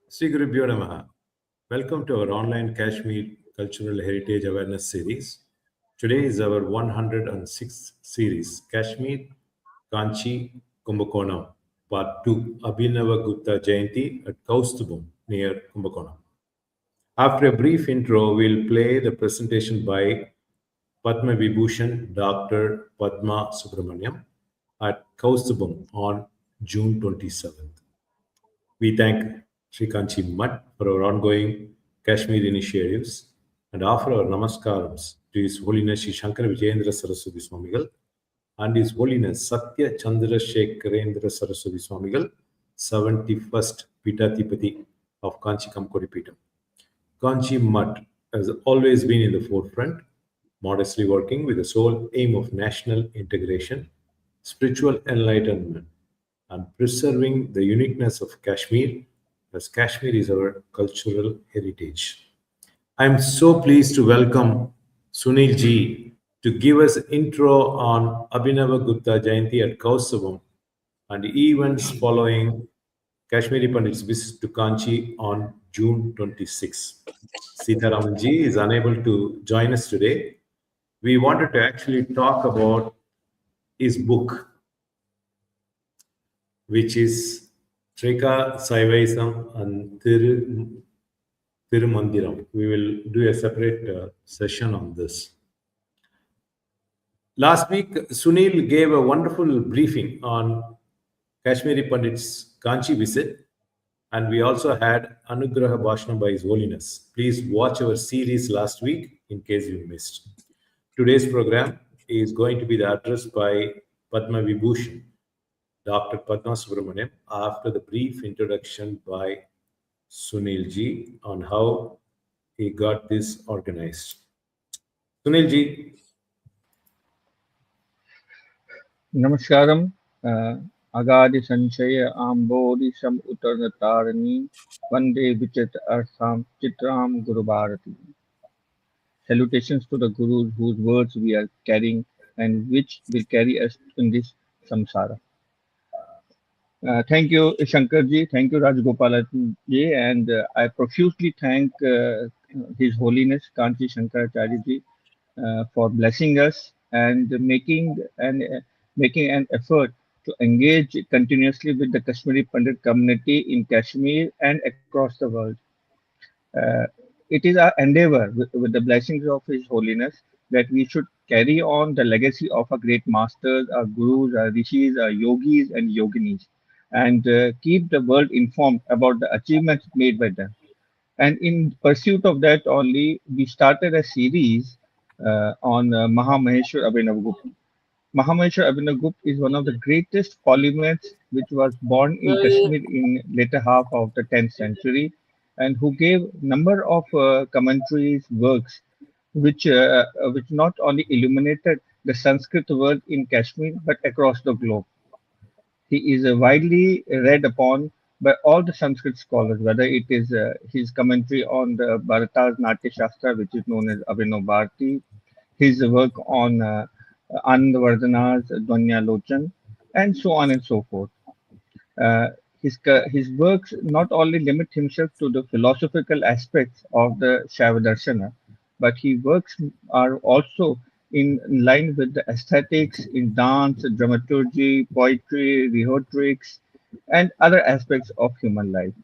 Sri Gurubhyo Namaha. Welcome to our online Kashmir Cultural Heritage Awareness Series. Today is our 106th series, Kashmir, Kanchi, Kumbakonam, Part 2, Abhinavagupta Jayanthi at Kausthabam near Kumbakonam. After a brief intro, we'll play the presentation by Padma Vibhushan Dr. Padma Subrahmanyam at Kausthabam on June 27th. We thank Sri Kanchi Mutt for our ongoing Kashmir initiatives and offer our namaskarams to His Holiness Sri Shankara Vijayendra Saraswati Swamigal and His Holiness Satya Chandra Shekharendra Saraswati Swamigal, 71st Pitathipati of Kanchi Kamkodi Peetham. Kanchi Mutt has always been in the forefront, modestly working with the sole aim of national integration, spiritual enlightenment, and preserving the uniqueness of Kashmir, as Kashmir is our cultural heritage. I am so pleased to welcome Sunil ji to give us intro on Abhinavagupta Jayanthi at Kausthabam and events following Kashmiri Pandit's visit to Kanchi on June 26. Sitaraman ji is unable to join us today. We wanted to actually talk about his book, which is Trika Saivaisam and Tirumandiram. We will do a separate session on this. Last week, Sunil gave a wonderful briefing on Kashmiri Pandit's Kanchi visit, and we also had Anugraha Bhashanam by His Holiness. Please watch our series last week in case you missed. Today's program is going to be the address by Padma Vibhushan, Dr. Padma Subrahmanyam, after the brief introduction by Sunil ji on how he got this organized. Sunil ji. Namaskaram. Agadi Sanchaya Ambodi Sam Uttarnatarani Vande Vichit Artham Chitram Guru Bharati. Salutations to the Gurus whose words we are carrying and which will carry us in this samsara. Thank you, Shankarji. Thank you, Rajgopalaji. And I profusely thank His Holiness Kanchi Shankaracharya for blessing us and making an effort to engage continuously with the Kashmiri Pandit community in Kashmir and across the world. It is our endeavor with the blessings of His Holiness that we should carry on the legacy of our great masters, our gurus, our rishis, our yogis and yoginis, and keep the world informed about the achievements made by them. And in pursuit of that only, we started a series on Mahamaheshwar Abhinavagupta. Mahamaheshwar Abhinavagupta is one of the greatest polymaths which was born in Kashmir in later half of the 10th century and who gave number of commentaries, works, which not only illuminated the Sanskrit world in Kashmir but across the globe. He is widely read upon by all the Sanskrit scholars, whether it is his commentary on the Bharata's Natya Shastra, which is known as Abhinav Bharati, his work on Anandavardhana's Dvanya Lochan, and so on and so forth. His works not only limit himself to the philosophical aspects of the Shaiva Darshana, but his works are also in line with the aesthetics in dance, dramaturgy, poetry, rhetorics, and other aspects of human life.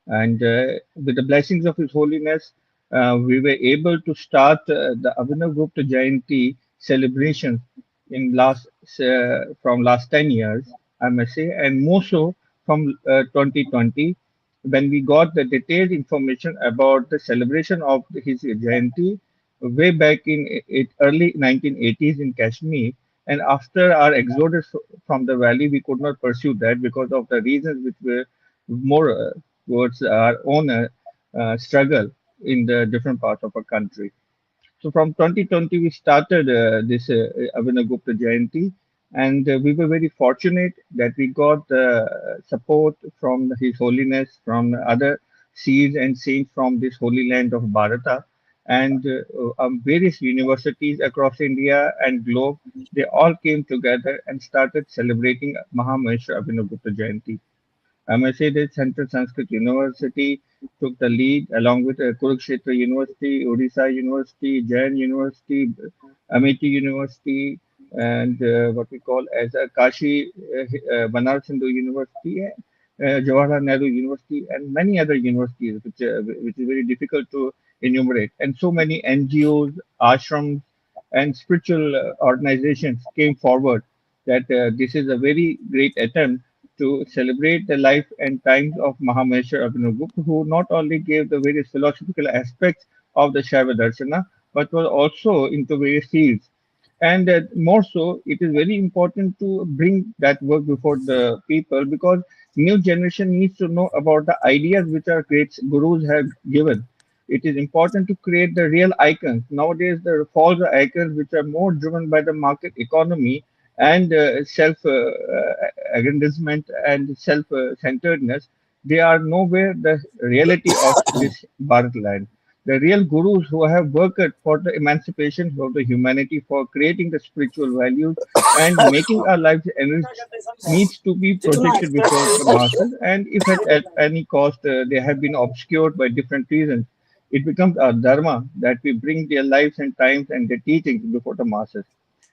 And with the blessings of His Holiness, we were able to start the Abhinavagupta Jayanti celebration in from last 10 years, I must say, and more so from 2020, when we got the detailed information about the celebration of his Jayanti way back in early 1980s in Kashmir. And after our exodus from the valley, we could not pursue that because of the reasons which were more towards our own struggle in the different parts of our country. So from 2020, we started this Abhinavagupta Jayanti, And we were very fortunate that we got support from His Holiness, from other seers and saints from this holy land of Bharata, and various universities across India and globe. They all came together and started celebrating Mahamaheshwar Abhinavagupta Jayanti. I must say that Central Sanskrit University took the lead along with Kurukshetra University, Odisha University, Jain University, Amity University, and what we call as Kashi Banaras Hindu University, Jawaharlal Nehru University, and many other universities, which is very difficult to enumerate. And so many NGOs, ashrams, and spiritual organizations came forward that this is a very great attempt to celebrate the life and times of Mahameshwar Abhinavagupta, who not only gave the various philosophical aspects of the Shaiva Darshana, but was also into various fields. And more so, it is very important to bring that work before the people because new generation needs to know about the ideas which our great gurus have given. It is important to create the real icons. Nowadays, the false icons which are more driven by the market economy and self aggrandizement and self centeredness, they are nowhere the reality of this Bharat land. The real gurus who have worked for the emancipation of the humanity, for creating the spiritual values and making our lives enriched, needs to be projected before the masses. And if at any cost they have been obscured by different reasons, it becomes our dharma that we bring their lives and times and their teachings before the masses.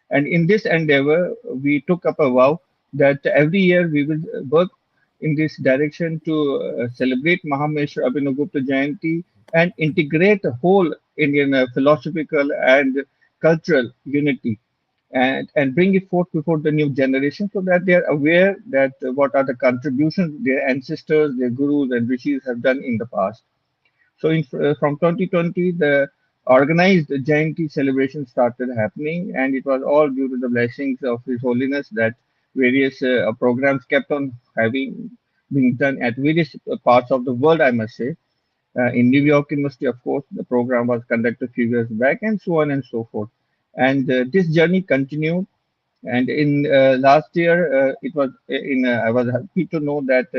And in this endeavor, we took up a vow that every year we will work in this direction to celebrate Mahameshwar Abhinavagupta Jayanti and integrate the whole Indian philosophical and cultural unity and bring it forth before the new generation so that they are aware that what are the contributions their ancestors, their gurus and rishis have done in the past. So from 2020, the organized Jayanti celebration started happening, and it was all due to the blessings of His Holiness that various programs kept on having being done at various parts of the world, I must say. In New York University, of course, the program was conducted a few years back, and so on and so forth. And this journey continued and in last year, it was in. I was happy to know that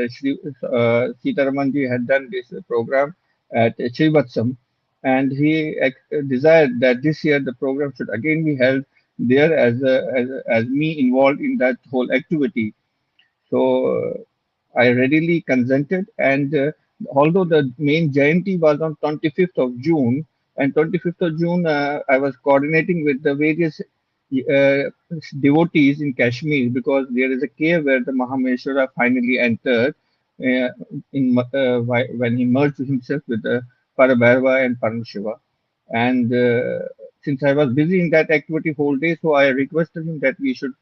Sitaramanji had done this program at Srivatsam, and he desired that this year the program should again be held there as me involved in that whole activity. So I readily consented, and although the main Jayanti was on 25th of June, and 25th of June, I was coordinating with the various uh, devotees in Kashmir because there is a cave where the Mahameshwara finally entered when he merged himself with the Parabhairava and Paramashiva. And since I was busy in that activity whole day, so I requested him that we should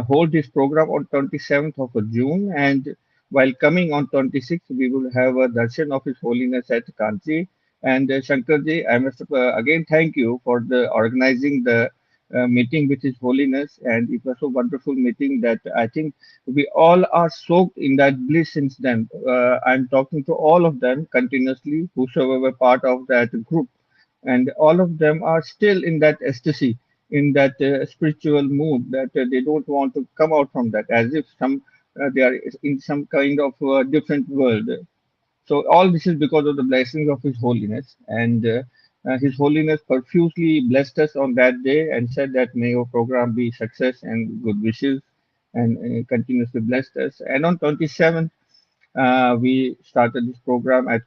hold this program on 27th of June. And while coming on 26th, we will have a darshan of His Holiness at Kanchi. And Shankarji, I must again thank you for the organizing the meeting with His Holiness. And it was a wonderful meeting that I think we all are soaked in that bliss since then. I'm talking to all of them continuously, whosoever were part of that group and all of them are still in that ecstasy, in that spiritual mood that they don't want to come out from that, as if they are in some kind of different world. So all this is because of the blessings of His Holiness, and His Holiness profusely blessed us on that day and said that may your program be success and good wishes, and continuously blessed us. And on 27th we started this program at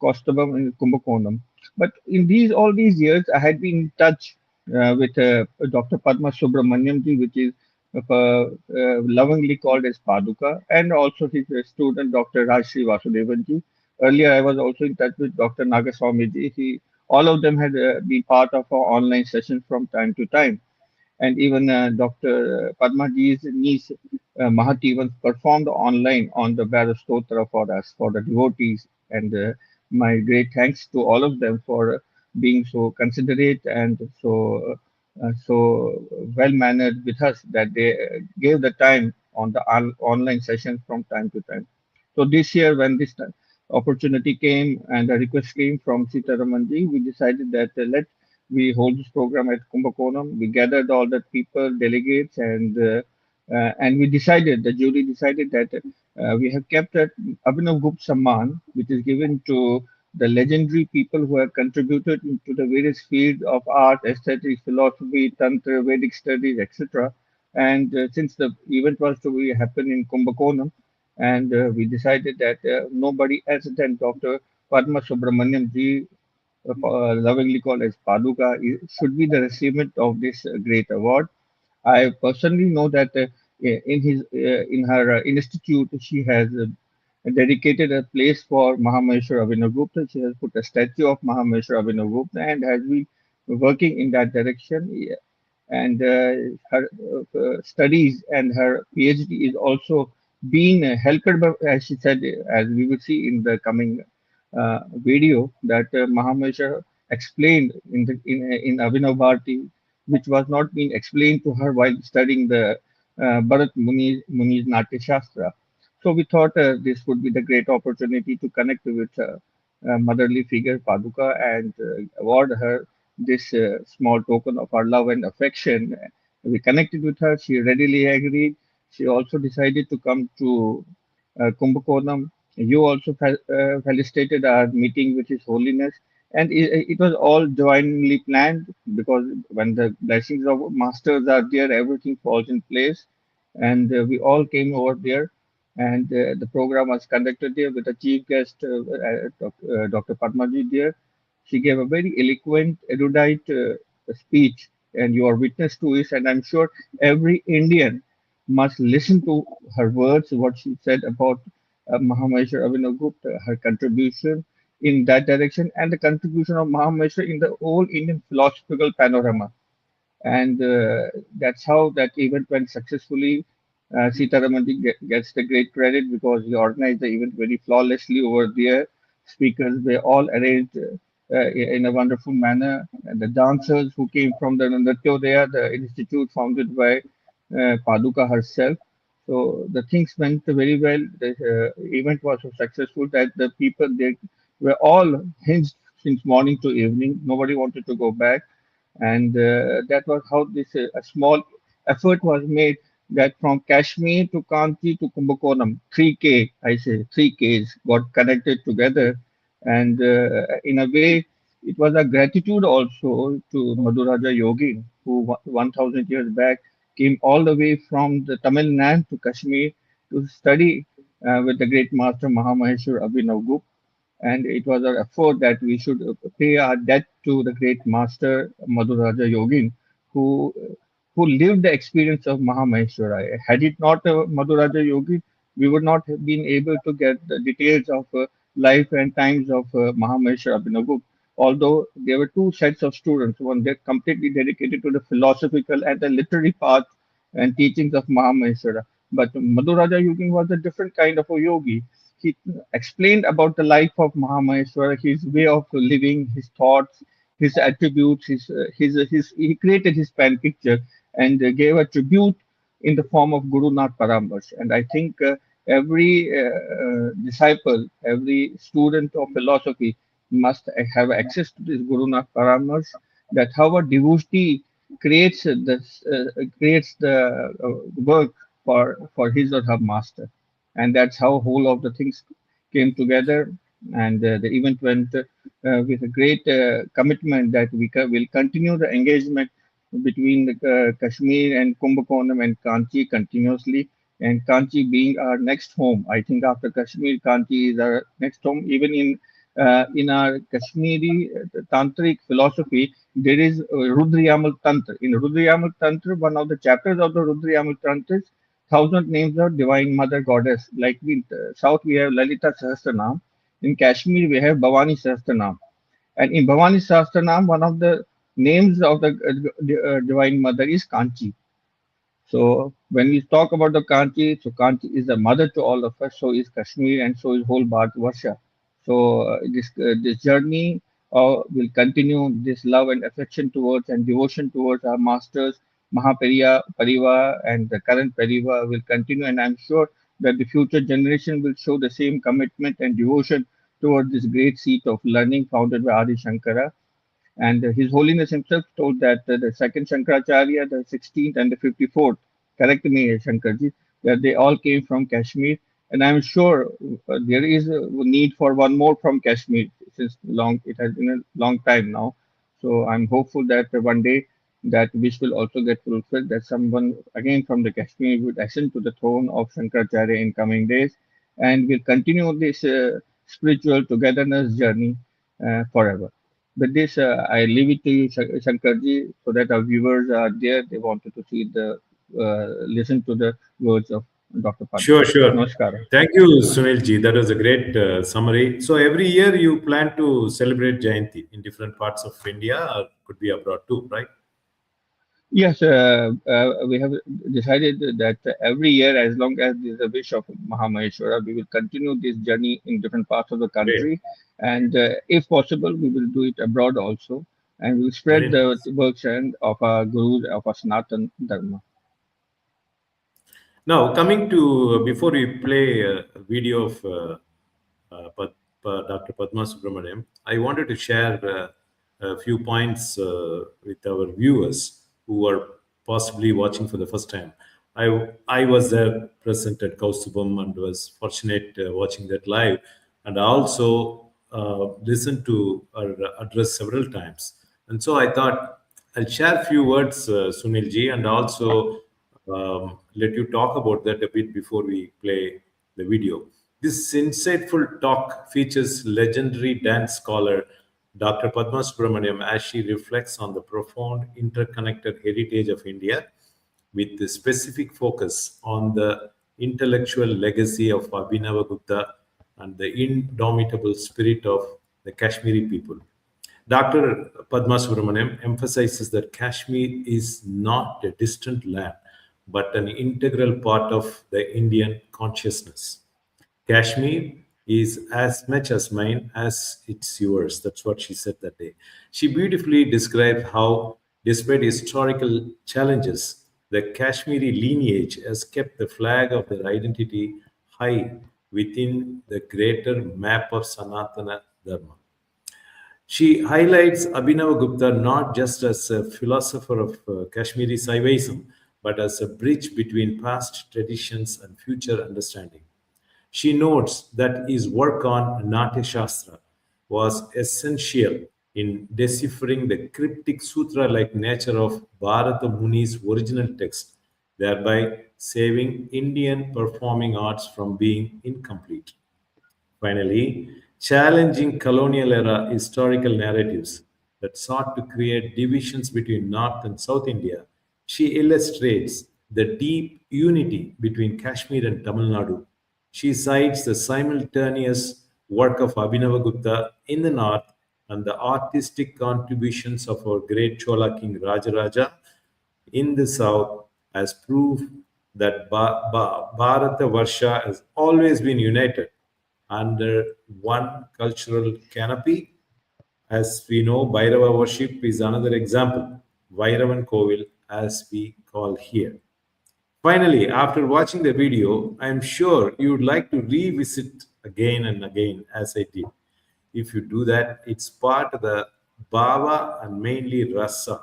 Kausthabam in Kumbakonam. But in all these years, I had been in touch with Dr. Padma Subrahmanyam ji, which is lovingly called as Paduka, and also his student Dr. Rajshri Vasudevan ji. Earlier, I was also in touch with Dr. Nagaswamy ji. All of them had been part of our online sessions from time to time and even Dr. Padma ji's niece Mahati once performed online on the Bhara Stotra for us, for the devotees. And my great thanks to all of them for being so considerate and so well mannered with us that they gave the time on the online sessions from time to time. So this year, when this opportunity came and a request came from Sitaramanji, we decided that we hold this program at Kumbakonam. We gathered all the people, delegates, and And we decided, the jury decided that we have kept that Abhinavagupta Samman, which is given to the legendary people who have contributed to the various fields of art, aesthetics, philosophy, tantra, Vedic studies, etc. And since the event was to be happen in Kumbakonam, and we decided that nobody else than Dr. Padma Subrahmanyam ji, lovingly called as Paduka, should be the recipient of this great award. I personally know that in her institute she has dedicated a place for Mahameshwar Abhinavagupta. She has put a statue of Mahameshwar Abhinavagupta and has been working in that direction. Yeah. And her studies and her PhD is also being helped by, as she said, as we will see in the coming video, that Mahameshwar explained in Abhinav Bharati, which was not being explained to her while studying the Bharat Muni's Natya Shastra. So we thought this would be the great opportunity to connect with motherly figure Paduka and award her this small token of our love and affection. We connected with her. She readily agreed. She also decided to come to Kumbakonam. You also felicitated our meeting with His Holiness, and it was all divinely planned, because when the blessings of masters are there, everything falls in place. And we all came over there, and the program was conducted there with the chief guest, Dr. Padmaji there. She gave a very eloquent, erudite speech, and you are witness to it. And I'm sure every Indian must listen to her words, what she said about Mahameshwar Abhinavagupta, her contribution in that direction, and the contribution of Mahameshwar in the whole Indian philosophical panorama. And that's how that event went successfully. Sitaramandi gets the great credit because he organized the event very flawlessly over there. Speakers were all arranged in a wonderful manner. And the dancers who came from the Natyodaya, the institute founded by Paduka herself. So the things went very well. The event was so successful that the people, they were all hinged since morning to evening. Nobody wanted to go back, and that was how this a small effort was made, that from Kashmir to Kanchi to Kumbakonam, 3K, I say 3Ks got connected together. And in a way, it was a gratitude also to Madhuraja Yogin, who 1000 years back came all the way from the Tamil Nadu to Kashmir to study with the great master Mahamaheshwar Abhinavagupta. And it was our effort that we should pay our debt to the great master Madhuraja Yogin, who who lived the experience of Mahamaheshwara. Had it not Madhuraja Yogin, we would not have been able to get the details of life and times of Mahamaheshwara Abhinavagupta. Although there were two sets of students, one that completely dedicated to the philosophical and the literary path and teachings of Mahamaheshwara. But Madhuraja Yogin was a different kind of a yogi. He explained about the life of Mahamaheshwara, his way of living, his thoughts, his attributes, he created his pen picture and gave a tribute in the form of Guru Nath Parambars. And I think every disciple, every student of philosophy must have access to this Guru Nath Parambars, that how a devotee creates the work for his or her master. And that's how whole of the things came together. And the event went with a great commitment that will continue the engagement between the Kashmir and Kumbakonam and Kanchi continuously. And Kanchi being our next home, I think after Kashmir, Kanchi is our next home. Even in our Kashmiri tantric philosophy, there is Rudriyamal Tantra. In Rudriyamal Tantra, one of the chapters of the Rudriyamal Tantra is thousand names of divine mother goddess. Like in south we have Lalita Sahasranam. In Kashmir we have Bhavani Sahasranam. And in Bhavani Sahasranam, one of the names of the divine mother is Kanchi. So when we talk about the Kanchi, so Kanchi is the mother to all of us. So is Kashmir, and so is whole Bharatvarsha. So this journey will continue. This love and affection towards and devotion towards our masters, Mahapariya Pariva, and the current Pariva will continue. And I'm sure that the future generation will show the same commitment and devotion towards this great seat of learning founded by Adi Shankara. And His Holiness himself told that the second Shankaracharya, the 16th and the 54th, correct me, Shankarji, that they all came from Kashmir, and I'm sure there is a need for one more from Kashmir since long it has been a long time now. So I'm hopeful that one day that wish will also get fulfilled, that someone again from the Kashmir would ascend to the throne of Shankaracharya in coming days, and will continue this spiritual togetherness journey forever. With this, I leave it to you, Shankarji, so that our viewers are there. They wanted to see listen to the words of Dr. Padma. Sure, sure. Namaskar. Thank you, Sunil ji. That was a great summary. So every year you plan to celebrate Jayanti in different parts of India, or could be abroad too, right? Yes, we have decided that every year, as long as there is a wish of Mahamaheshwara, we will continue this journey in different parts of the Great. country. And if possible, we will do it abroad also. And we'll spread Very the nice. works and of our gurus, of our Sanatan Dharma. Now, coming to before we play a video of Dr. Padma Subramaniam, I wanted to share a few points with our viewers who are possibly watching for the first time. I was there present at Kausthabam and was fortunate watching that live, and I also listened to her address several times. And so I thought I'll share a few words, Sunil ji, and also let you talk about that a bit before we play the video. This insightful talk features legendary dance scholar Dr. Padma Subramaniam as she reflects on the profound interconnected heritage of India with the specific focus on the intellectual legacy of Abhinavagupta and the indomitable spirit of the Kashmiri people. Dr. Padma Subramaniam emphasizes that Kashmir is not a distant land, but an integral part of the Indian consciousness. Kashmir is as much as mine as it's yours. That's what she said that day. She beautifully described how, despite historical challenges, the Kashmiri lineage has kept the flag of their identity high within the greater map of Sanatana Dharma. She highlights Abhinavagupta not just as a philosopher of Kashmiri Saivism, but as a bridge between past traditions and future understanding. She notes that his work on Natya Shastra was essential in deciphering the cryptic sutra like nature of Bharata Muni's original text, thereby saving Indian performing arts from being incomplete. Finally, challenging colonial era historical narratives that sought to create divisions between North and South India, she illustrates the deep unity between Kashmir and Tamil Nadu. She cites the simultaneous work of Abhinavagupta in the north and the artistic contributions of our great Chola king Rajaraja in the south as proof that Bharata Varsha has always been united under one cultural canopy. As we know, Bhairava worship is another example. Vairavan Kovil, as we call here. Finally, after watching the video, I am sure you would like to revisit again and again as I did. If you do that, it's part of the bhava and mainly rasa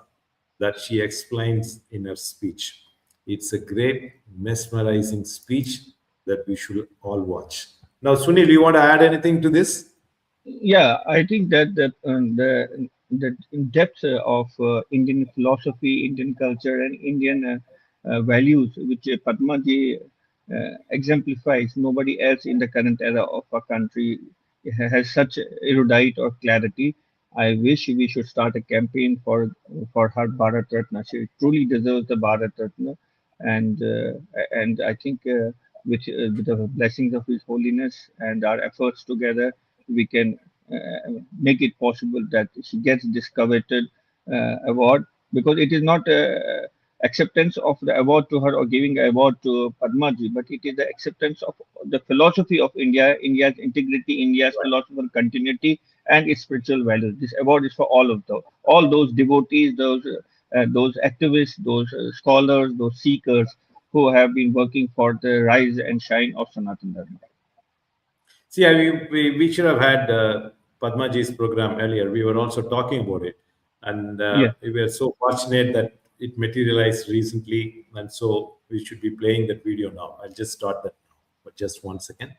that she explains in her speech. It's a great, mesmerizing speech that we should all watch. Now, Sunil, you want to add anything to this? Yeah, I think that the depth of Indian philosophy, Indian culture, and Indian values, which Padma ji exemplifies, nobody else in the current era of our country has such erudite or clarity. I wish we should start a campaign for her Bharat Ratna. She truly deserves the Bharat Ratna, and I think with the blessings of His Holiness and our efforts together, we can make it possible that she gets this coveted award, because it is not acceptance of the award to her or giving award to Padmaji, but it is the acceptance of the philosophy of India, India's integrity, India's philosophical continuity, and its spiritual values. This award is for all those devotees, those activists, those scholars, those seekers who have been working for the rise and shine of Sanatan Dharma. See, we should have had Padmaji's program earlier. We were also talking about it. And Yeah. we were so fortunate that it materialized recently, and so we should be playing that video now. I'll just start that now, but just 1 second.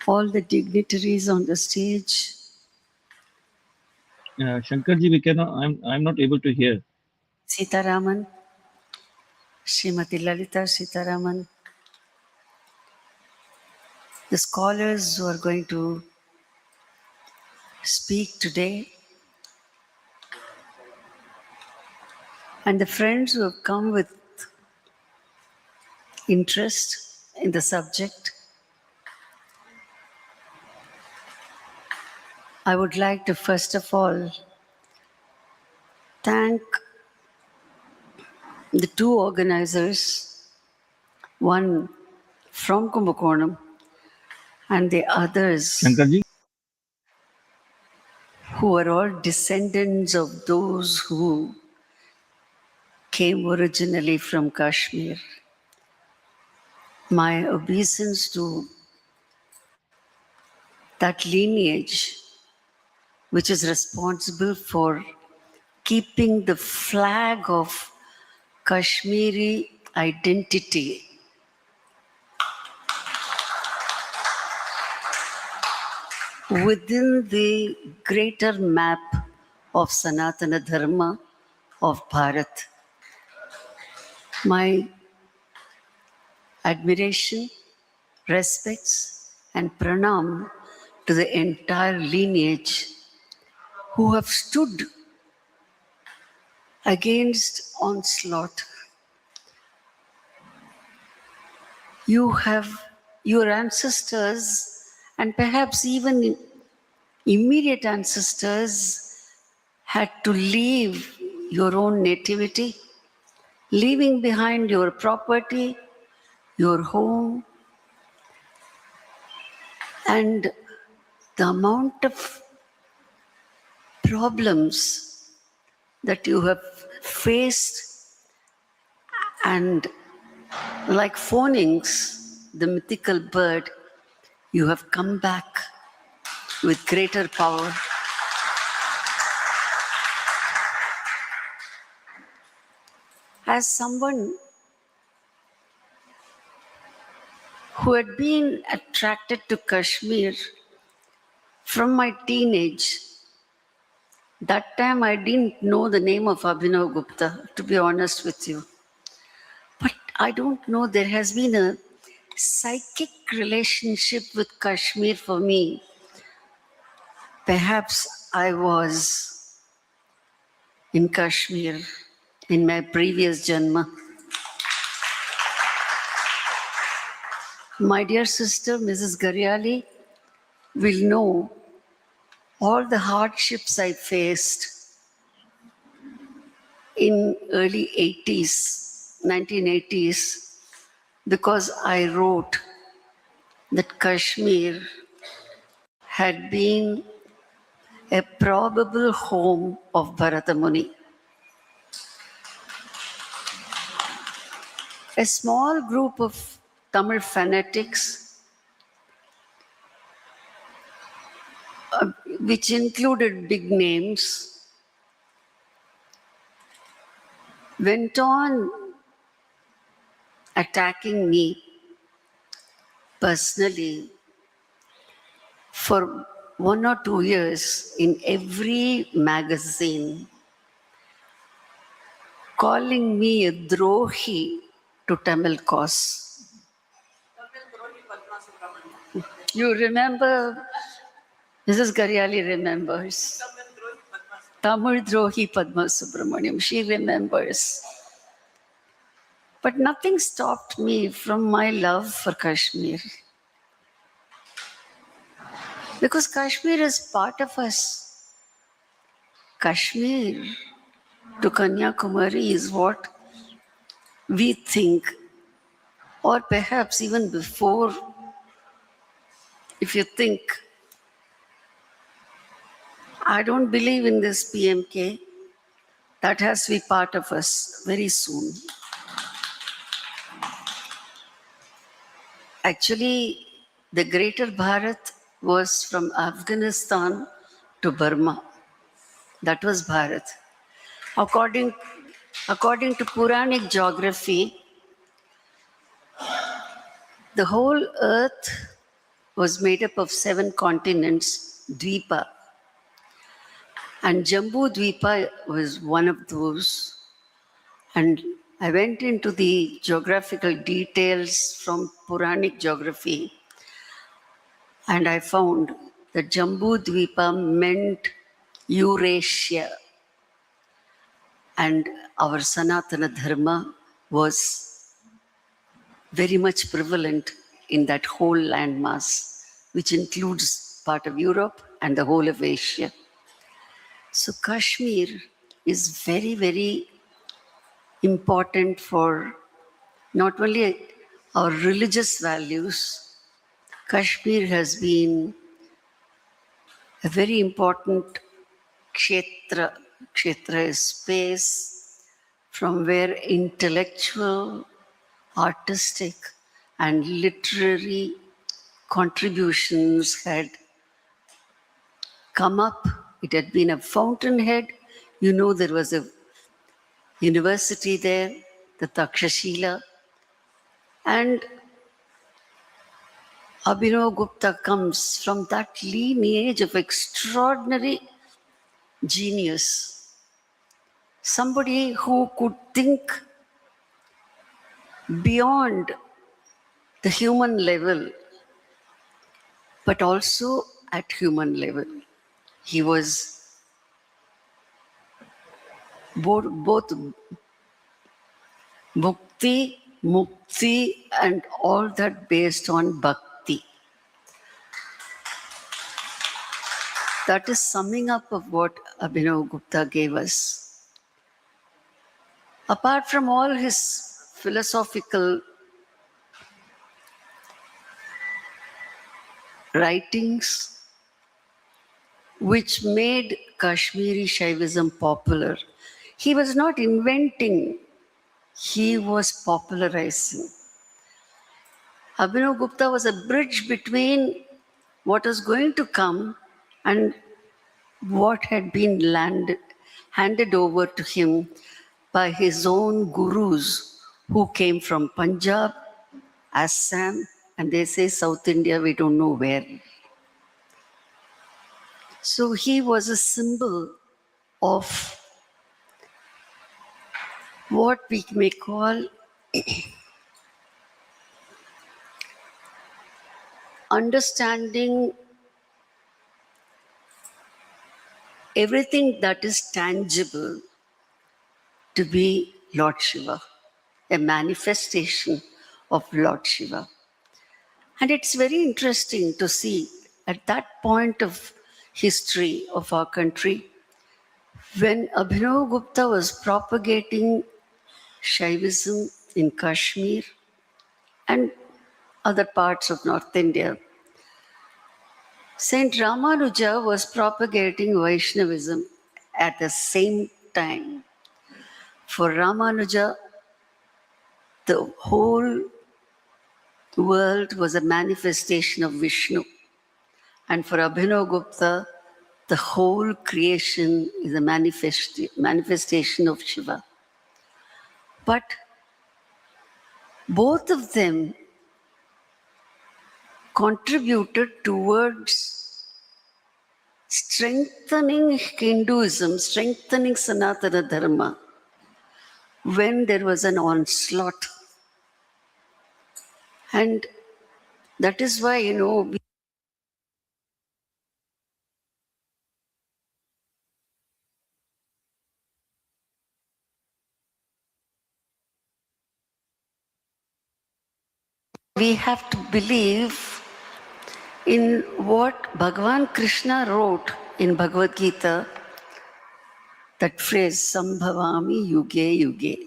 All the dignitaries on the stage, Shankarji, we cannot. I'm not able to hear. Sitaraman, Srimati Lalita Sitaraman, the scholars who are going to speak today, and the friends who have come with interest in the subject. I would like to first of all thank the two organizers, one from Kumbakonam and the others Shankarji, who are all descendants of those who came originally from Kashmir. My obeisance to that lineage, which is responsible for keeping the flag of Kashmiri identity within the greater map of Sanatana Dharma of Bharat. My admiration, respects, and pranam to the entire lineage who have stood against onslaught. You have your ancestors, and perhaps even immediate ancestors, had to leave your own nativity, leaving behind your property, your home, and the amount of problems that you have faced, and like phoenix, the mythical bird, you have come back with greater power. As someone who had been attracted to Kashmir from my teenage, that time I didn't know the name of Abhinavagupta, to be honest with you. But I don't know, there has been a psychic relationship with Kashmir for me. Perhaps I was in Kashmir in my previous janma. My dear sister, Mrs. Garyali, will know all the hardships I faced in early 80s, 1980s, because I wrote that Kashmir had been a probable home of Bharata Muni. A small group of Tamil fanatics, which included big names, went on attacking me personally for 1 or 2 years in every magazine, calling me a drohi to Tamil cause. You remember, Mrs. Garyali remembers. Tamil drohi Padma Subrahmanyam, she remembers. But nothing stopped me from my love for Kashmir. Because Kashmir is part of us. Kashmir to Kanyakumari is what we think, or perhaps even before, if you think, I don't believe in this PMK, that has to be part of us very soon. Actually, the greater Bharat was from Afghanistan to Burma. That was Bharat. According to Puranic geography, the whole earth was made up of 7 continents, Dvipa. And Jambu Dvipa was one of those. And I went into the geographical details from Puranic geography, and I found that Jambu Dvipa meant Eurasia. And our Sanatana Dharma was very much prevalent in that whole landmass, which includes part of Europe and the whole of Asia. So Kashmir is very, very important for not only our religious values. Kashmir has been a very important kshetra. Kshetra is space from where intellectual, artistic, and literary contributions had come up. It had been a fountainhead. You know, there was a university there, the Takshashila, and Abhinavagupta comes from that lineage of extraordinary genius. Somebody who could think beyond the human level, but also at human level. He was both bhakti, mukti, and all that based on bhakti. That is summing up of what Abhinavagupta gave us. Apart from all his philosophical writings, which made Kashmiri Shaivism popular, he was not inventing, he was popularizing. Abhinavagupta was a bridge between what was going to come and what had been handed over to him by his own gurus who came from Punjab, Assam, and they say South India, we don't know where. So he was a symbol of what we may call understanding everything that is tangible to be Lord Shiva, a manifestation of Lord Shiva. And it's very interesting to see at that point of history of our country, when Abhinavagupta was propagating Shaivism in Kashmir and other parts of North India, Saint Ramanuja was propagating Vaishnavism at the same time. For Ramanuja, the whole world was a manifestation of Vishnu. And for Abhinavagupta, the whole creation is a manifestation of Shiva. But Both of them contributed towards strengthening Hinduism, strengthening Sanatana Dharma when there was an onslaught. And that is why, we have to believe in what Bhagavan Krishna wrote in Bhagavad Gita, that phrase, Sambhavami Yuge Yuge.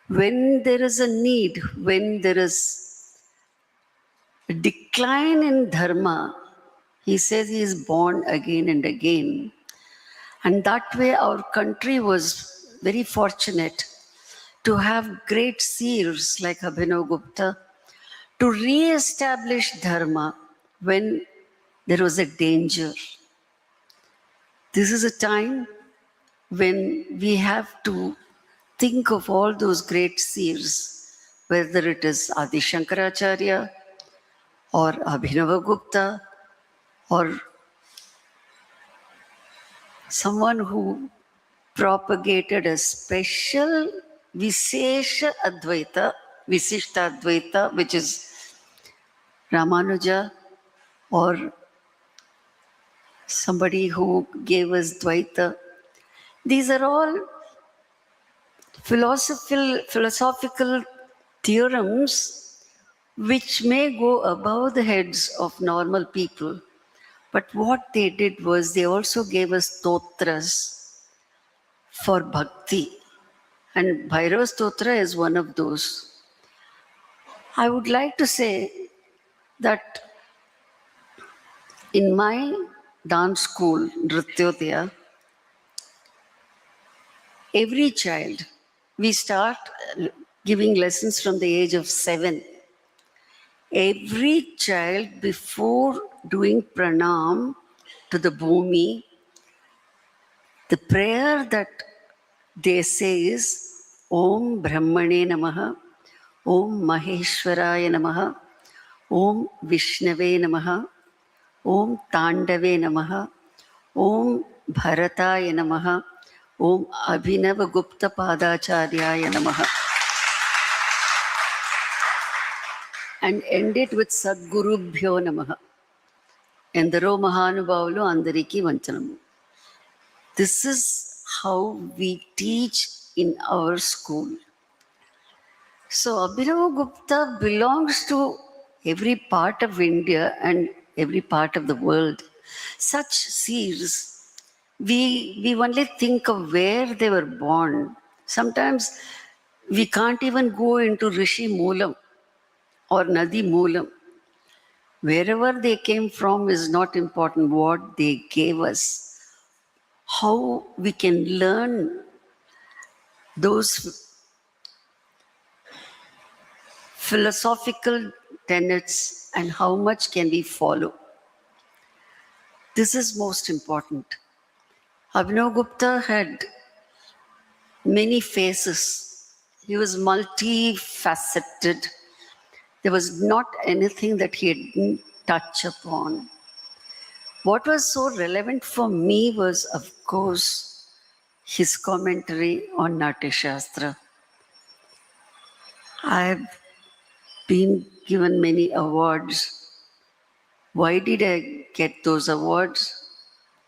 When there is a need, when there is a decline in dharma, he says he is born again and again. And that way our country was very fortunate to have great seers like Abhinavagupta to re-establish dharma when there was a danger. This is a time when we have to think of all those great seers, whether it is Adi Shankaracharya or Abhinavagupta or someone who propagated a special Visesha Advaita, Visishta Advaita, which is Ramanuja, or somebody who gave us Dvaita. These are all philosophical theorems which may go above the heads of normal people. But what they did was they also gave us stotras for bhakti. And Bhairava Stotra is one of those. I would like to say that in my dance school, Nrityodaya, every child, we start giving lessons from the age of 7. Every child, before doing pranam to the bhumi, the prayer that they say is Om Brahmane Namaha, Om Maheshwaraya Namaha, Om Vishnave Namaha, Om Tandave Namaha, Om Bharataya Namaha, Om Abhinavagupta Padacharyaya Namaha. And end it with Sadgurubhyo Namaha. Endaro Mahanubhavulu Andariki Vanchanamu. This is how we teach in our school. So Abhinavagupta belongs to every part of India and every part of the world. Such seers, we only think of where they were born. Sometimes we can't even go into Rishi Moolam or Nadi Moolam. Wherever they came from is not important. What they gave us, how we can learn those philosophical tenets and how much can we follow. This is most important. Abhinavagupta had many faces. He was multifaceted. There was not anything that he didn't touch upon. What was so relevant for me was, of course, his commentary on Natya Shastra. I've been given many awards. Why did I get those awards?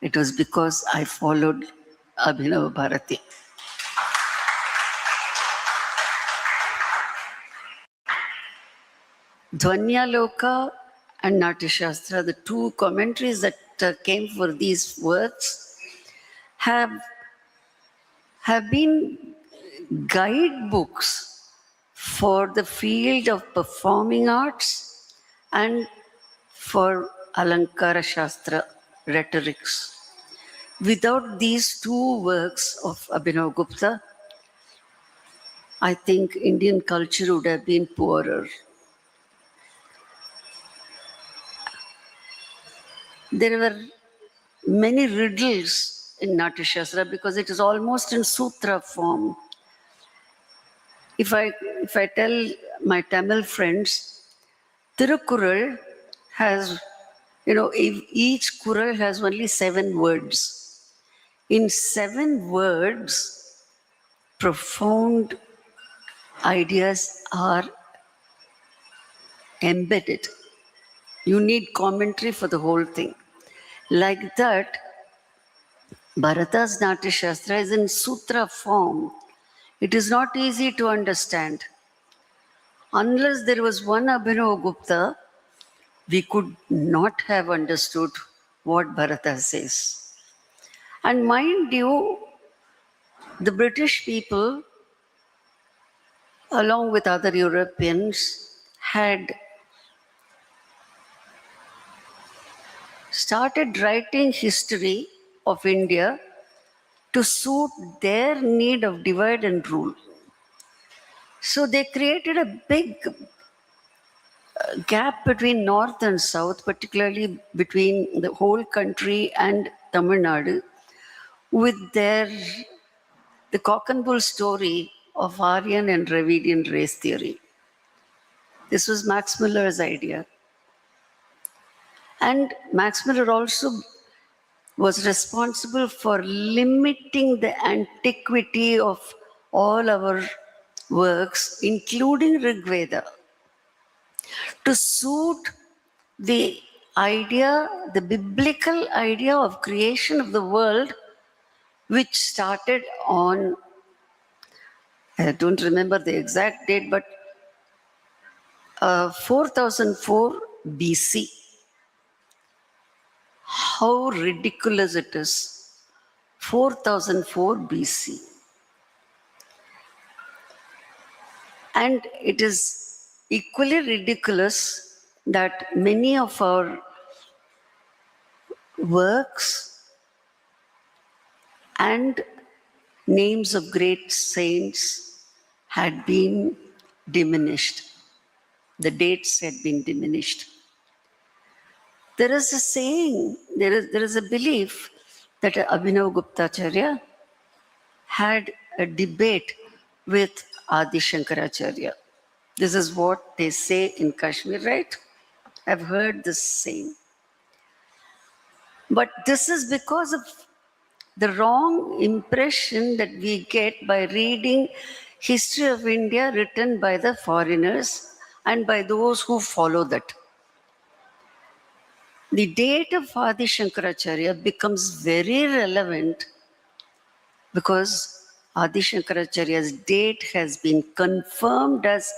It was because I followed Abhinav Bharati. Dhvanyaloka and Natya Shastra, the two commentaries that came for these works, have been guidebooks for the field of performing arts and for Alankara Shastra, rhetorics. Without these two works of Abhinavagupta, I think Indian culture would have been poorer. There were many riddles in Natya Shastra because it is almost in sutra form. If I tell my Tamil friends, Tirukkural has, each Kural has only 7 words. In 7 words, profound ideas are embedded. You need commentary for the whole thing. Like that, Bharata's Natya Shastra is in sutra form. It is not easy to understand. Unless there was one Abhinavagupta, we could not have understood what Bharata says. And mind you, the British people, along with other Europeans, had started writing history of India to suit their need of divide and rule. So they created a big gap between north and south, particularly between the whole country and Tamil Nadu, with the cock and bull story of Aryan and Dravidian race theory. This was Max Muller's idea. And Max Muller also was responsible for limiting the antiquity of all our works, including Rig Veda, to suit the idea, the biblical idea of creation of the world, which started on, I don't remember the exact date, but 4004 BC. How ridiculous it is. 4004 BC. And it is equally ridiculous that many of our works and names of great saints had been diminished. The dates had been diminished. There is a saying, there is a belief that Abhinavagupta Acharya had a debate with Adi Shankaracharya. This is what they say in Kashmir, right? I've heard this saying. But this is because of the wrong impression that we get by reading history of India written by the foreigners and by those who follow that. The date of Adi Shankaracharya becomes very relevant because Adi Shankaracharya's date has been confirmed as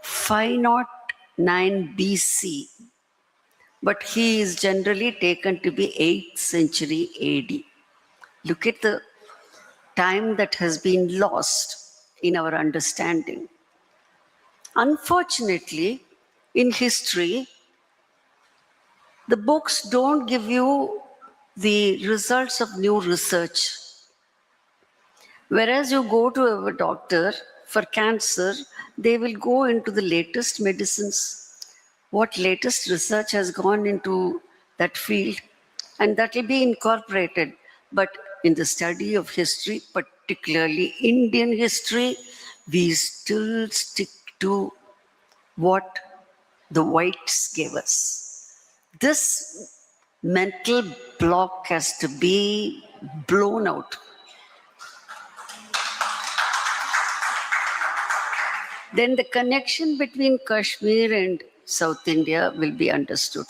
509 BC, but he is generally taken to be 8th century AD. Look at the time that has been lost in our understanding. Unfortunately, in history, the books don't give you the results of new research. Whereas you go to a doctor for cancer, they will go into the latest medicines, what latest research has gone into that field, and that will be incorporated. But in the study of history, particularly Indian history, we still stick to what the whites gave us. This mental block has to be blown out. Then the connection between Kashmir and South India will be understood.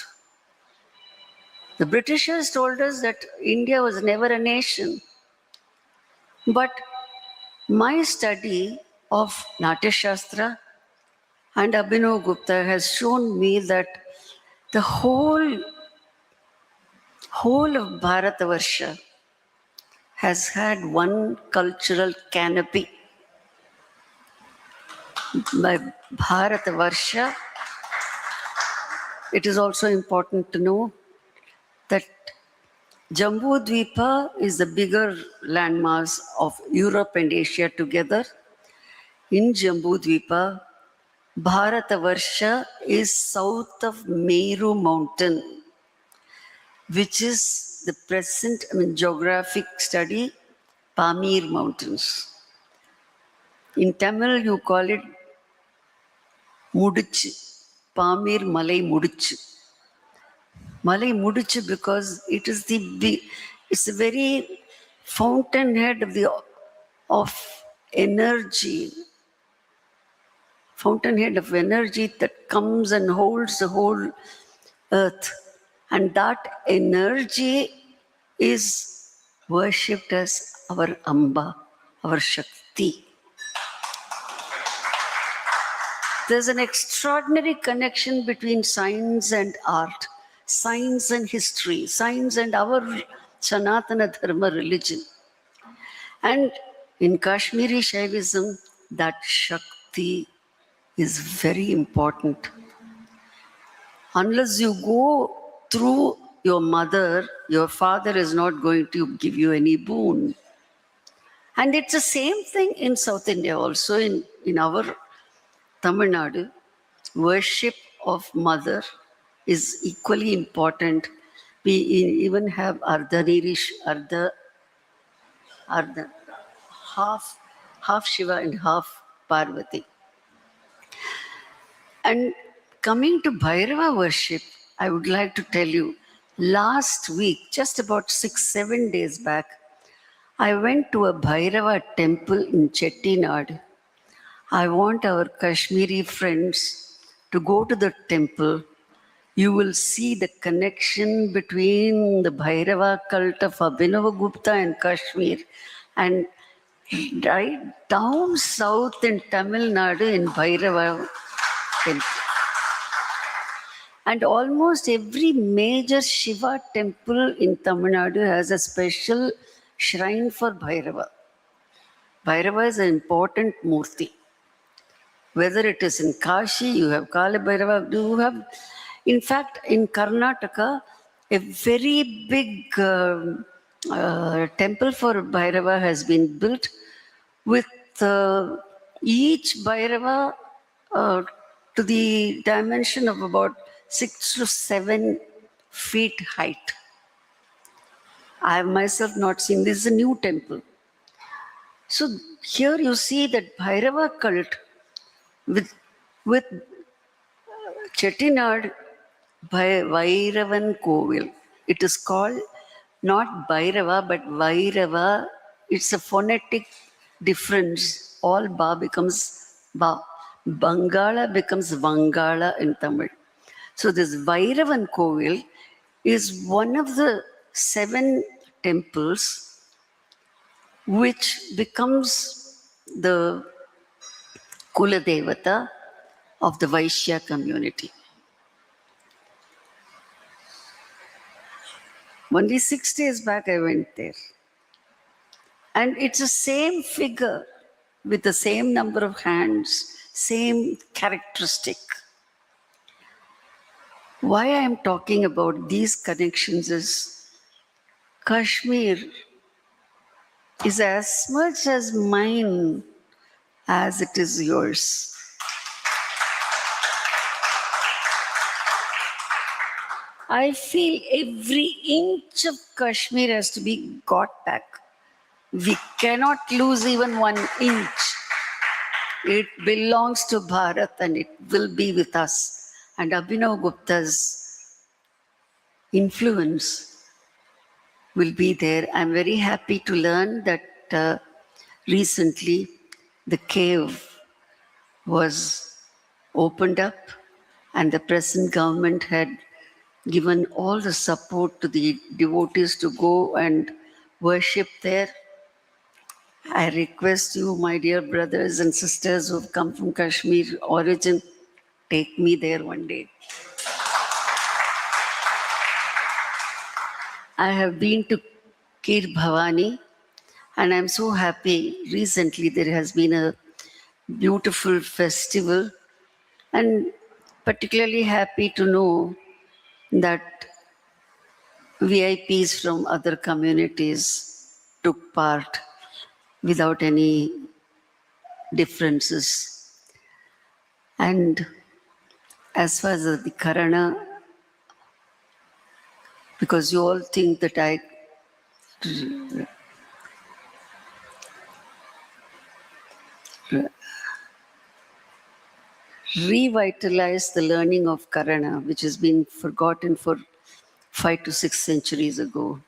The Britishers told us that India was never a nation. But my study of Natya Shastra and Abhinavagupta has shown me that the whole of Bharatavarsha has had one cultural canopy. By Bharatavarsha, it is also important to know that Jambu Dvipa is the bigger landmass of Europe and Asia together. In Jambu Dvipa, Bharatavarsha is south of Meru mountain, which is the present geographic study, Pamir Mountains. In Tamil, you call it Mudichu. Pamir Malai Mudichu. Malai Mudichu because it is it's the very fountainhead of energy, fountainhead of energy that comes and holds the whole earth. And that energy is worshipped as our Amba, our Shakti. There's an extraordinary connection between science and art, science and history, science and our Sanatana Dharma religion. And in Kashmiri Shaivism, that Shakti is very important. Unless you go through your mother, your father is not going to give you any boon. And it's the same thing in South India also, in our Tamil Nadu. Worship of mother is equally important. We even have Ardhanirish, Ardha, half Shiva and half Parvati. And coming to Bhairava worship, I would like to tell you, last week, just about 6-7 days back, I went to a Bhairava temple in Chettinad. I want our Kashmiri friends to go to the temple. You will see the connection between the Bhairava cult of Abinavagupta and Kashmir, and right down south in Tamil Nadu in Bhairava temple. And almost every major Shiva temple in Tamil Nadu has a special shrine for Bhairava. Bhairava is an important murti. Whether it is in Kashi, you have Kala Bhairava, you have, in fact, in Karnataka, a very big temple for Bhairava has been built with each Bhairava to the dimension of about 6 to 7 feet height. I have myself not seen. This is a new temple. So here you see that Bhairava cult with Chettinad Vairavan Kovil. It is called not Bhairava but Vairava. It's a phonetic difference. All Ba becomes Ba. Bangala becomes Vangala in Tamil. So this Vairavan Kovil is one of the 7 temples which becomes the Kula Devata of the Vaishya community. Only 6 days back I went there. And it's the same figure with the same number of hands, same characteristic. Why I am talking about these connections is Kashmir is as much as mine as it is yours. I feel every inch of Kashmir has to be got back. We cannot lose even 1 inch. It belongs to Bharat and it will be with us. And Abhinavagupta's influence will be there. I'm very happy to learn that recently the cave was opened up and the present government had given all the support to the devotees to go and worship there. I request you, my dear brothers and sisters who have come from Kashmir origin, take me there one day. I have been to Kir Bhavani and I'm so happy. Recently there has been a beautiful festival and particularly happy to know that VIPs from other communities took part without any differences. And as far as the Karana, because you all think that I revitalize the learning of Karana, which has been forgotten for 5 to 6 centuries ago.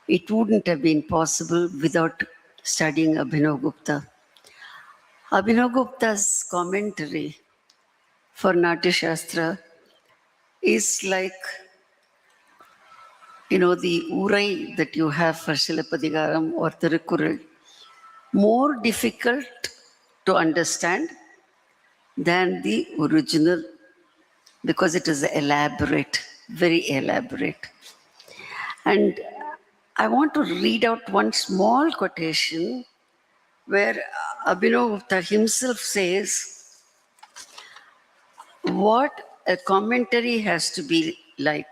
It wouldn't have been possible without studying Abhinavagupta. Abhinavagupta's commentary for Natya Shastra is like, the urai that you have for Silappadigaram or Tirukkural, more difficult to understand than the original because it is elaborate, very elaborate. And I want to read out one small quotation where Abhinavagupta himself says what a commentary has to be like.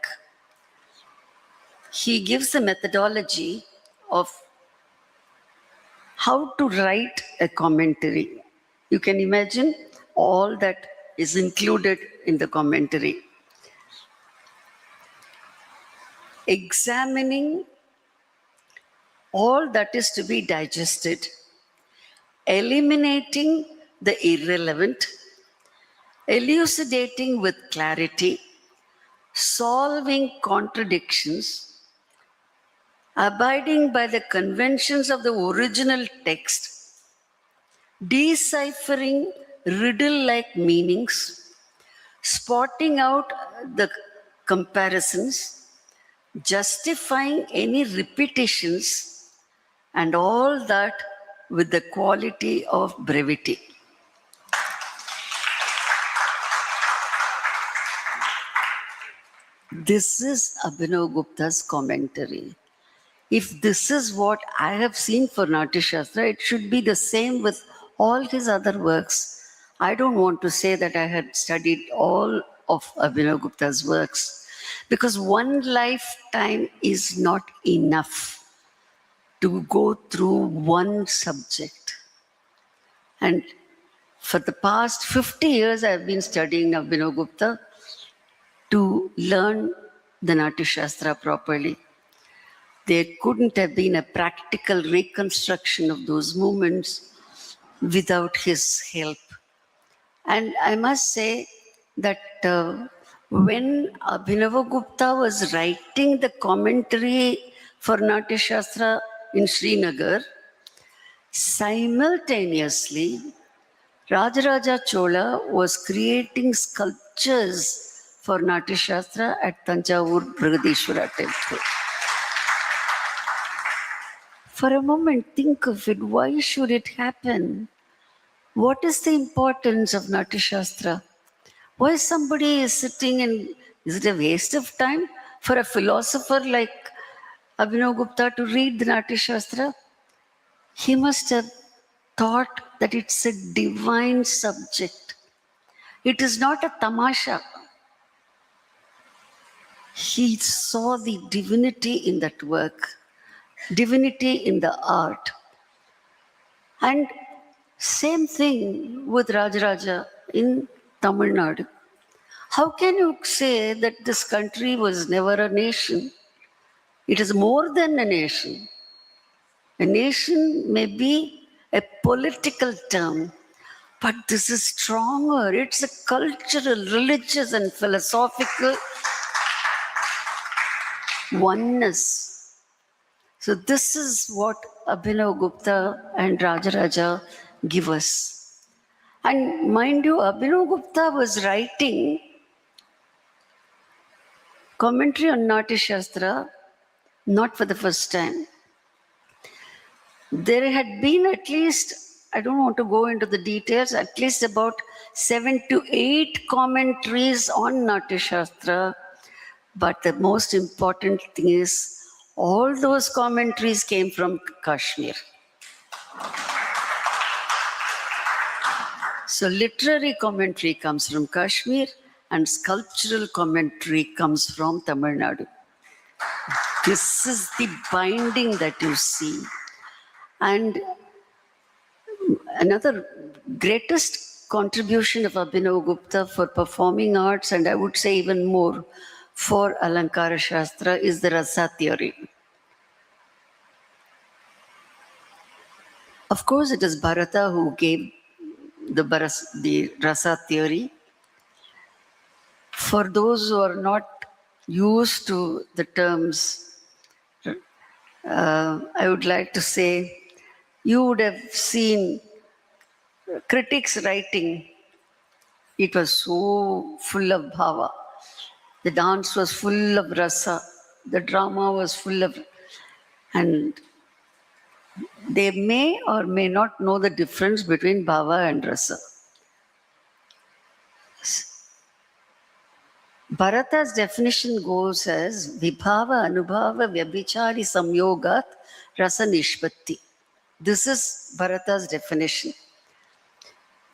He gives a methodology of how to write a commentary. You can imagine all that is included in the commentary. Examining all that is to be digested, eliminating the irrelevant, elucidating with clarity, solving contradictions, abiding by the conventions of the original text, deciphering riddle-like meanings, spotting out the comparisons, justifying any repetitions, and all that with the quality of brevity. This is Abhinavagupta's commentary. If this is what I have seen for Natya Shastra, it should be the same with all his other works. I don't want to say that I had studied all of Abhinavagupta's works, because one lifetime is not enough to go through one subject. And for the past 50 years, I have been studying Abhinavagupta to learn the Natya Shastra properly. There couldn't have been a practical reconstruction of those movements without his help. And I must say that when Abhinavagupta was writing the commentary for Natya Shastra in Srinagar, simultaneously, Rajaraja Chola was creating sculptures for Natya Shastra at Tanjavur Brigadishwara temple. For a moment, think of it. Why should it happen? What is the importance of Natya Shastra? Why somebody is sitting and is it a waste of time for a philosopher like Abhinavagupta to read the Natya Shastra? He must have thought that it's a divine subject. It is not a tamasha. He saw the divinity in that work, divinity in the art. And same thing with Rajaraja in Tamil Nadu. How can you say that this country was never a nation? It is more than a nation. A nation may be a political term, but this is stronger. It's a cultural, religious, and philosophical oneness. So this is what Abhinavagupta and Rajaraja give us. And mind you, Abhinavagupta was writing commentary on Natya Shastra not for the first time. There had been at least, I don't want to go into the details, at least about 7 to 8 commentaries on Natya Shastra. But the most important thing is, all those commentaries came from Kashmir. So literary commentary comes from Kashmir and sculptural commentary comes from Tamil Nadu. This is the binding that you see. And another greatest contribution of Abhinavagupta for performing arts, and I would say even more, for Alankara Shastra is the Rasa theory. Of course, it is Bharata who gave the rasa theory. For those who are not used to the terms, I would like to say, you would have seen critics writing. It was so full of bhava. The dance was full of rasa. The drama was full of, and they may or may not know the difference between bhava and rasa. Bharata's definition goes as Vibhava Anubhava Vyabhichari Samyogat Rasa Nishpatti. This is Bharata's definition.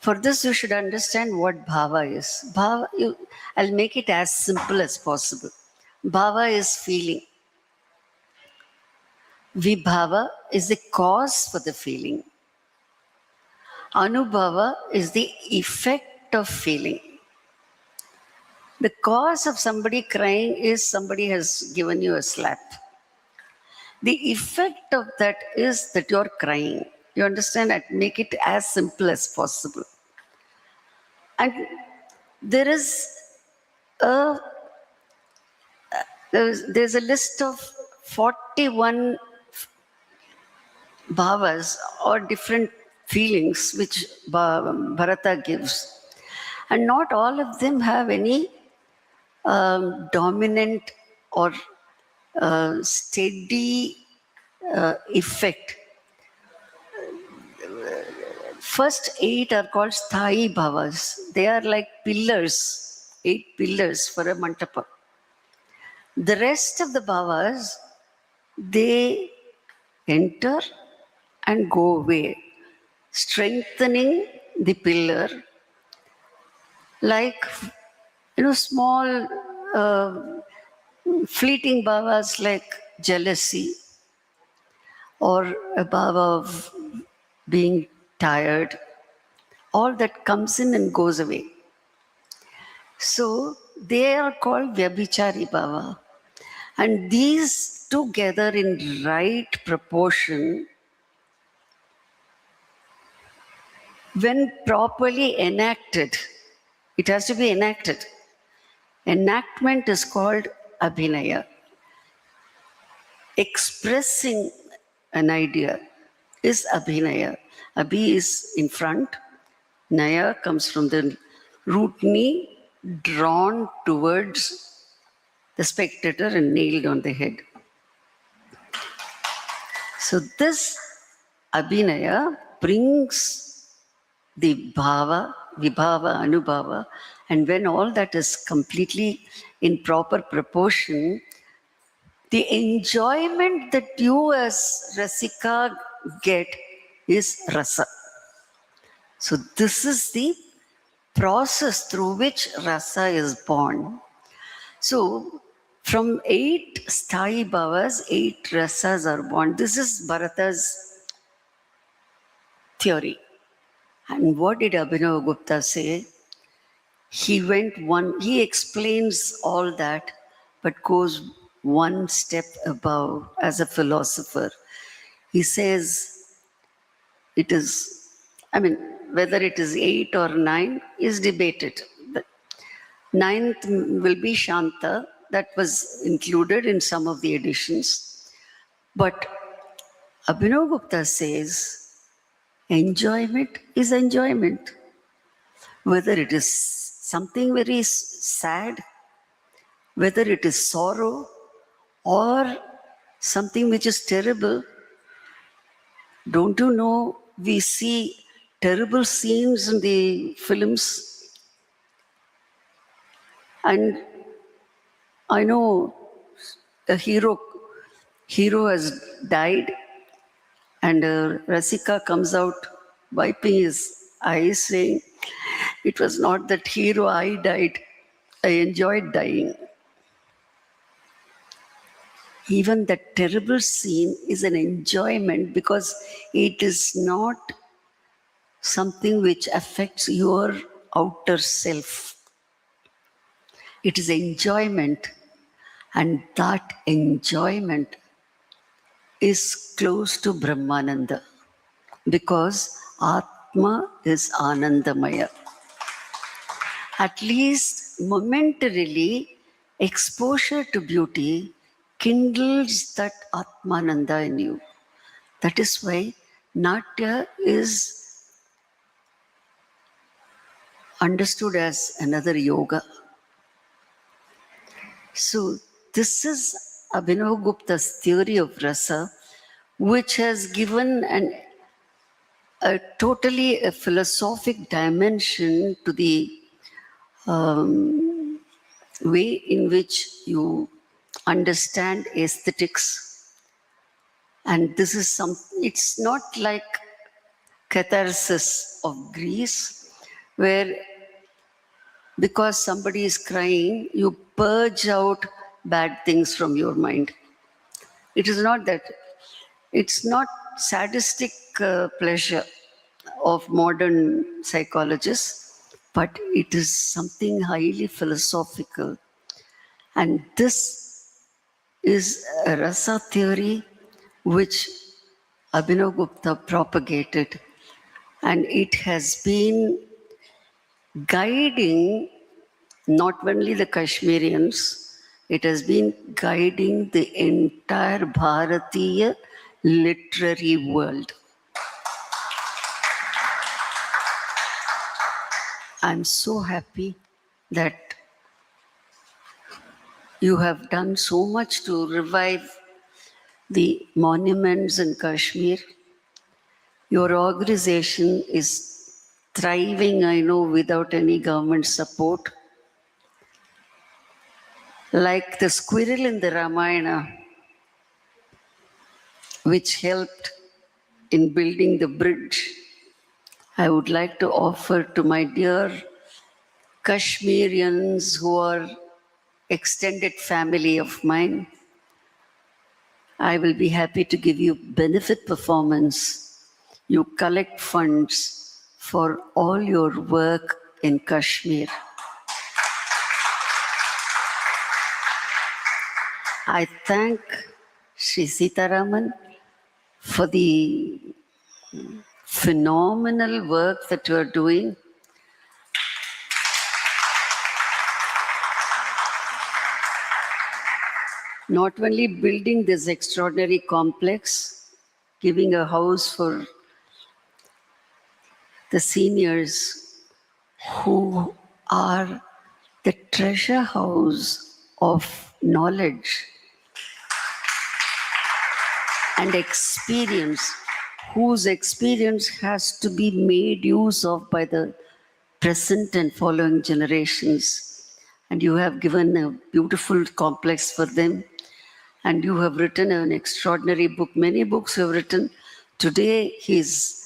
For this, you should understand what bhava is. I'll make it as simple as possible. Bhava is feeling. Vibhava is the cause for the feeling. Anubhava is the effect of feeling. The cause of somebody crying is somebody has given you a slap. The effect of that is that you're crying. You understand? I'd make it as simple as possible. And there's a list of 41 bhavas or different feelings which Bharata gives. And not all of them have any dominant or steady effect. First 8 are called sthayi bhavas. They are like pillars, 8 pillars for a mantapa. The rest of the bhavas, they enter and go away, strengthening the pillar, like small fleeting bhavas like jealousy or a bhava of being tired. All that comes in and goes away. So they are called Vyabhichari bhava. And these together in right proportion, when properly enacted, it has to be enacted. Enactment is called Abhinaya. Expressing an idea is Abhinaya. Abhi is in front. Naya comes from the root ni, drawn towards the spectator and nailed on the head. So this Abhinaya brings the bhava, vibhava, anubhava, and when all that is completely in proper proportion, the enjoyment that you as Rasika get is rasa. So this is the process through which rasa is born. So from 8 sthayi bhavas, 8 rasas are born. This is Bharata's theory. And what did Abhinavagupta say? He explains all that, but goes one step above as a philosopher. He says whether it is 8 or 9 is debated. The 9th will be Shanta, that was included in some of the editions. But Abhinavagupta says, enjoyment is enjoyment. Whether it is something very sad, whether it is sorrow, or something which is terrible. Don't you know, we see terrible scenes in the films. And I know the hero has died, and Rasika comes out wiping his eyes saying, it was not that hero I died, I enjoyed dying. Even that terrible scene is an enjoyment because it is not something which affects your outer self. It is enjoyment, and that enjoyment is close to Brahmananda because Padma is Anandamaya. At least momentarily, exposure to beauty kindles that Atmananda in you. That is why Natya is understood as another yoga. So this is Abhinavagupta's theory of rasa, which has given a totally a philosophic dimension to the way in which you understand aesthetics. And this is it's not like catharsis of Greece, where because somebody is crying, you purge out bad things from your mind. It is not that. It's not sadistic pleasure of modern psychologists, but it is something highly philosophical. And this is a rasa theory which Abhinavagupta propagated, and it has been guiding not only the Kashmirians, it has been guiding the entire Bharatiya literary world. I'm so happy that you have done so much to revive the monuments in Kashmir. Your organization is thriving, I know, without any government support. Like the squirrel in the Ramayana, which helped in building the bridge, I would like to offer to my dear Kashmirians who are extended family of mine, I will be happy to give you benefit performance. You collect funds for all your work in Kashmir. I thank Sri Sitaraman for the phenomenal work that you are doing. Not only building this extraordinary complex, giving a house for the seniors who are the treasure house of knowledge and experience, whose experience has to be made use of by the present and following generations. And you have given a beautiful complex for them. And you have written an extraordinary book. Many books you have written. Today he's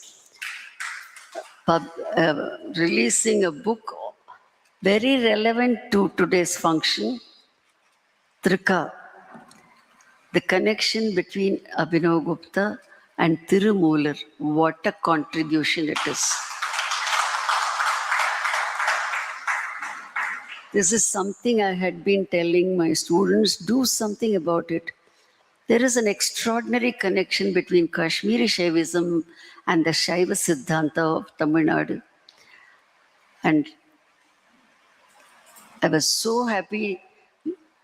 releasing a book very relevant to today's function, Trika, the connection between Abhinavagupta and Tirumular. What a contribution it is. This is something I had been telling my students, do something about it. There is an extraordinary connection between Kashmiri Shaivism and the Shaiva Siddhanta of Tamil Nadu. And I was so happy.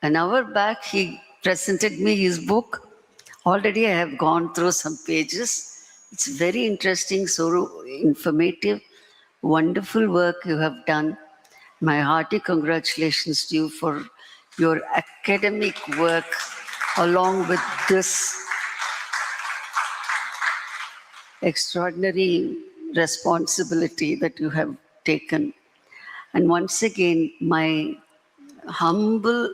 An hour back, he presented me his book. Already I have gone through some pages. It's very interesting, so informative, wonderful work you have done. My hearty congratulations to you for your academic work along with this extraordinary responsibility that you have taken. And once again, my humble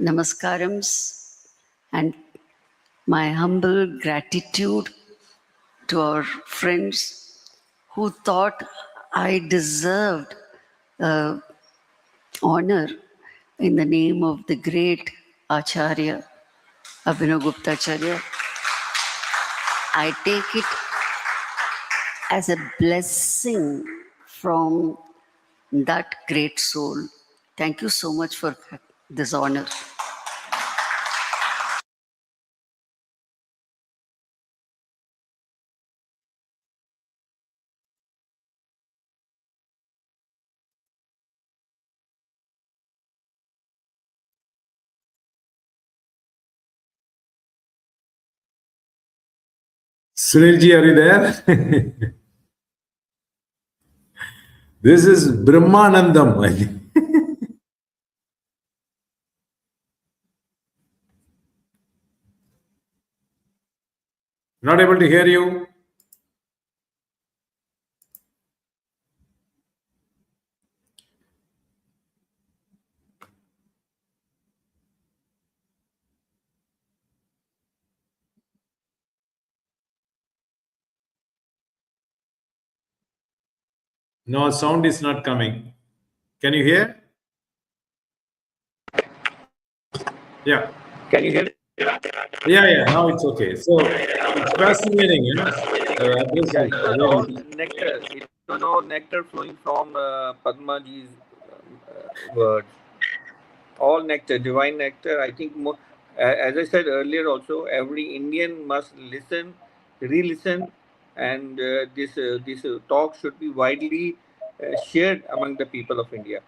namaskarams and my humble gratitude to our friends who thought I deserved honor in the name of the great Acharya, Abhinavagupta Acharya. I take it as a blessing from that great soul. Thank you so much for this honor. Sunilji, are you there? This is Brahmanandam, I think. Not able to hear you. No, sound is not coming. Can you hear? Yeah. Can you hear? Yeah. Now it's okay. So it's fascinating, address Yeah, is it was all really. nectar. It was all nectar flowing from Padma ji's words. All nectar, divine nectar. I think, as I said earlier, also every Indian must listen, re-listen, and this talk should be widely shared among the people of India.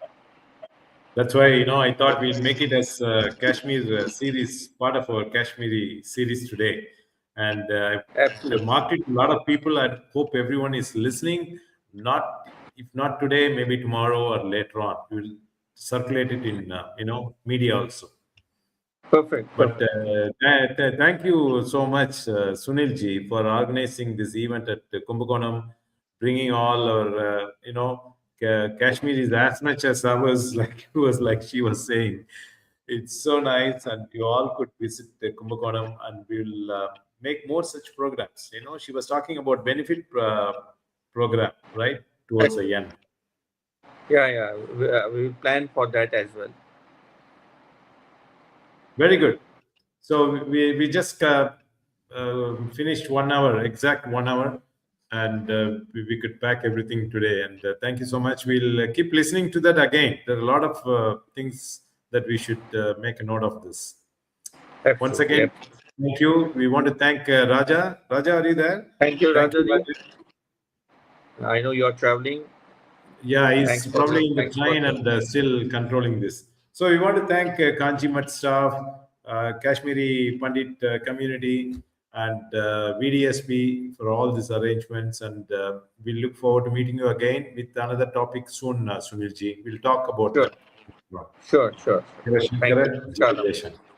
That's why, I thought we'll make it as Kashmir series, part of our Kashmiri series today. And I've Absolutely. marked it to a lot of people. I hope everyone is listening. Not, if not today, maybe tomorrow or later on. We'll circulate it in, media also. Perfect. But Perfect. thank you so much, Sunil ji, for organizing this event at Kumbakonam, bringing all our, Kashmir is as much as ours, like she was saying. It's so nice, and you all could visit the Kumbakonam, and we'll make more such programs. She was talking about benefit program, right, towards the end. Yeah. We plan for that as well. Very good. So we just finished 1 hour, exact 1 hour, and we could pack everything today. And thank you so much. We'll keep listening to that again. There are a lot of things that we should make a note of this. Once Absolutely. again, thank you. We want to thank Raja. Raja, are you there? Thank you, Thank you, Rajaji. Raja. I know you are traveling. Yeah, he's Thanks for probably in the thanks for train and still controlling this. So we want to thank Kanchi Mutt staff, Kashmiri Pandit community, and VDSP for all these arrangements. And we look forward to meeting you again with another topic soon, Sunilji. We'll talk about sure, that. sure. Thank you. Shivashankara, Jai Namaskar. Jai Shankar.